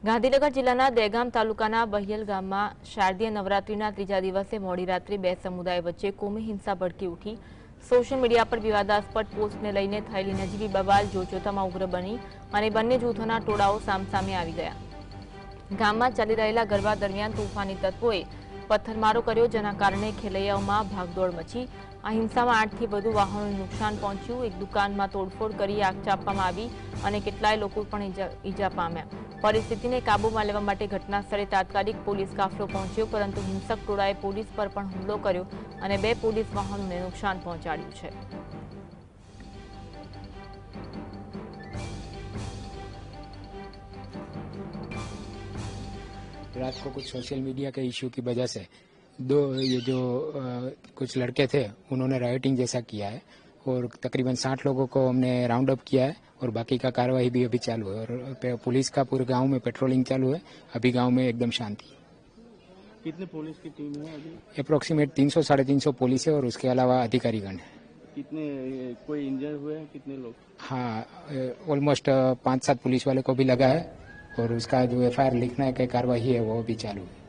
ગાંધીનગર જિલ્લાના દહેગામ તાલુકાના બહિયલ ગામમાં શારદીય નવરાત્રીના ત્રીજા દિવસે મોડી રાત્રે બે સમુદાય વચ્ચે કોમી હિંસા ભડકી ઉઠી। સોશિયલ મીડિયા પર વિવાદાસ્પદ પોસ્ટને લઈને થયેલી નજીવી બબાલ જોતજોતામાં ઉગ્ર બની અને બંને જૂથોના ટોળાઓ સામસામે આવી ગયા। ગામમાં ચાલી રહેલા ગરબા દરમિયાન તોફાની તત્વોએ પથ્થરમારો કર્યો, જેના કારણે ખેલૈયાઓમાં ભાગદોડ મચી। આ હિંસામાં 8થી વધુ વાહનોને નુકસાન પહોંચ્યું। એક દુકાનમાં તોડફોડ કરી આગ ચાપવામાં આવી અને કેટલાય લોકો પણ ઈજા પામ્યા। પરિસ્થિતિને કાબૂમાં લેવા માટે ઘટના સ્થળે તાત્કાલિક પોલીસ કાફલો પહોંચ્યો, પરંતુ હિંસક ટોળાએ પોલીસ પર પણ હુમલો કર્યો અને 2 પોલીસ વાહનોને નુકસાન પહોંચાડ્યું છે। रात को कुछ सोशल मीडिया के इश्यू की वजह से ये जो कुछ लड़के थे उन्होंने राइटिंग जैसा किया है और तकरीबन 60 लोगों को हमने राउंड अप किया है और बाकी का कार्रवाई भी अभी चालू है और पुलिस का पूरे गांव में पेट्रोलिंग चालू है। अभी गांव में एकदम शांति। कितने पुलिस की टीम है अभी? अप्रोक्सीमेट 300-350 पुलिस है और उसके अलावा अधिकारीगण है। कितने कोई इंजर्ड हुए हैं? कितने लोग? हाँ, ऑलमोस्ट 5-7 पुलिस वाले को भी लगा है और उसका जो FIR लिखना है कि कार्रवाई है वो भी चालू है।